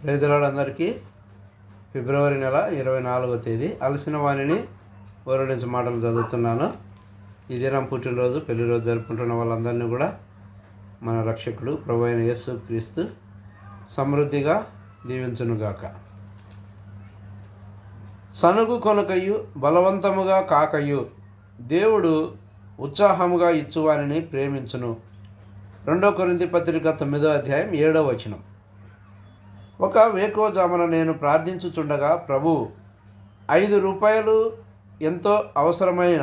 రైతులందరికీ ఫిబ్రవరి నెల 24వ తేదీ అలసిన వాణిని ఓరడించే మాటలు చదువుతున్నాను. ఈ దినం పుట్టినరోజు పెళ్లి రోజు జరుపుకుంటున్న వాళ్ళందరినీ కూడా మన రక్షకుడు ప్రభు అయిన యేసు క్రీస్తు సమృద్ధిగా దీవించునుగాక. సనుగు కొనకయు బలవంతముగా కాకయు దేవుడు ఉత్సాహముగా ఇచ్చువారిని ప్రేమించును. 2 కొరింథీ పత్రిక 9వ అధ్యాయం 7వ వచనం. ఒక వేకువజామున నేను ప్రార్థించుచుండగా ప్రభు 5 రూపాయలు ఎంతో అవసరమైన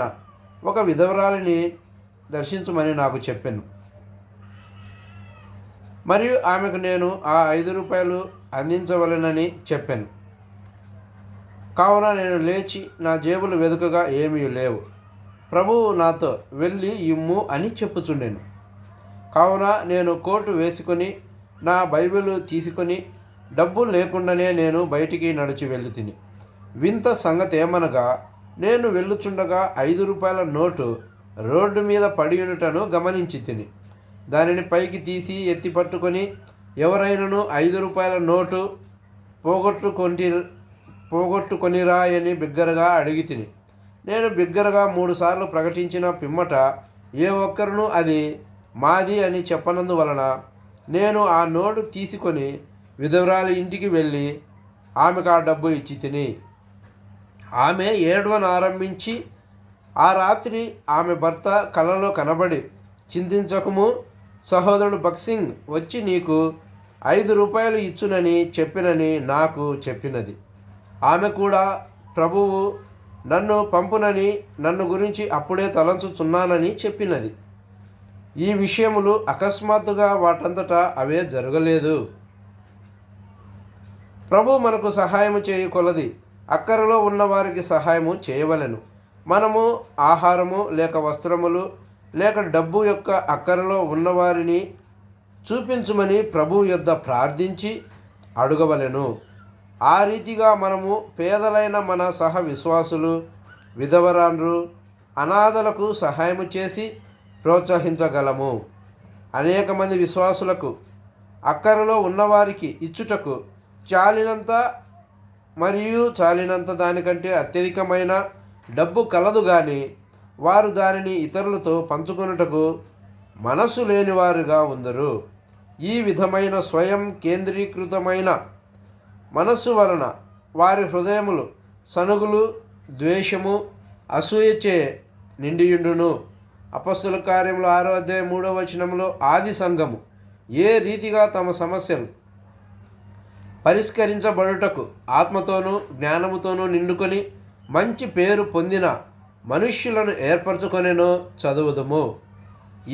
ఒక విధవరాలిని దర్శించమని నాకు చెప్పాను. మరియు ఆమెకు నేను ఆ 5 రూపాయలు అందించవలెనని చెప్పాను. కావున నేను లేచి నా జేబులు వెదుకగా ఏమీ లేవు. ప్రభువు నాతో వెళ్ళి ఇమ్ము అని చెప్పుచుండెను. కావున నేను కోటు వేసుకొని నా బైబిల్ తీసుకొని డబ్బు లేకుండానే నేను బయటికి నడిచి వెళ్ళుతిని. వింత సంగతి ఏమనగా నేను వెళ్ళుచుండగా 5 రూపాయల నోటు రోడ్డు మీద పడి ఉండటను గమనించి తిని దానిని పైకి తీసి ఎత్తి పట్టుకొని ఎవరైనాను 5 రూపాయల నోటు పోగొట్టుకొనిరా అని బిగ్గరగా అడిగి తిని నేను బిగ్గరగా 3 సార్లు ప్రకటించిన పిమ్మట ఏ ఒక్కరును అది మాది అని చెప్పనందువలన నేను ఆ నోటు తీసుకొని విధవరాలి ఇంటికి వెళ్ళి ఆమెకు ఆ డబ్బు ఇచ్చి తిని ఆమె ఏడవనారంభించి ఆ రాత్రి ఆమె భర్త కలలో కనబడి చింతించకము, సహోదరుడు బక్సింగ్ వచ్చి నీకు 5 రూపాయలు ఇచ్చునని చెప్పినని నాకు చెప్పినది. ఆమె కూడా ప్రభువు నన్ను పంపునని నన్ను గురించి అప్పుడే తలంచుచున్నానని చెప్పినది. ఈ విషయములు అకస్మాత్తుగా వాటంతటా అవే జరగలేదు. ప్రభు మనకు సహాయము చేయ కొలది అక్కరలో ఉన్నవారికి సహాయము చేయవలెను. మనము ఆహారము లేక వస్త్రములు లేక డబ్బు యొక్క అక్కరలో ఉన్నవారిని చూపించుమని ప్రభు యొద్ద ప్రార్థించి అడగవలెను. ఆ రీతిగా మనము పేదలైన మన సహ విశ్వాసులు, విధవరాండ్రు, అనాథలకు సహాయము చేసి ప్రోత్సహించగలము. అనేక మంది విశ్వాసులకు అక్కరలో ఉన్నవారికి ఇచ్చుటకు చాలినంత మరియు చాలినంత దానికంటే అత్యధికమైన డబ్బు కలదు కానీ వారు దానిని ఇతరులతో పంచుకొనుటకు మనసు లేనివారుగా ఉందరు. ఈ విధమైన స్వయం కేంద్రీకృతమైన మనస్సు వలన వారి హృదయములు సనుగులు, ద్వేషము, అసూయచే నిండియుండును. అపొస్తలుల కార్యములు 6వ అధ్యాయం 3వ వచనంలో ఆది సంఘము ఏ రీతిగా తమ సమస్యలు పరిష్కరించబడుటకు ఆత్మతోనూ జ్ఞానముతోనూ నిండుకొని మంచి పేరు పొందిన మనుష్యులను ఏర్పరచుకొనెనో చదువుదుము.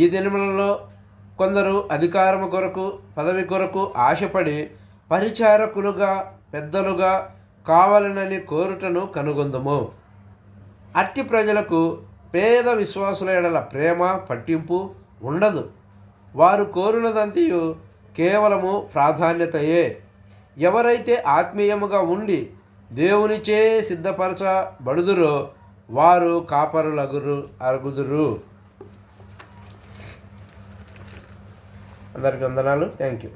ఈ దినములలో కొందరు అధికారము కొరకు, పదవి కొరకు ఆశపడి పరిచారకులుగా, పెద్దలుగా కావాలనని కోరుటను కనుగొందుము. అట్టి ప్రజలకు పేద విశ్వాసుల ఎడల ప్రేమ, పట్టింపు ఉండదు. వారు కోరునదంతయు కేవలము ప్రాధాన్యతయే. ఎవరైతే ఆత్మీయముగా ఉండి దేవునిచే సిద్ధపరచబడుదురో వారు కాపరులగుదురు. అందరికీ వందనాలు. Thank you.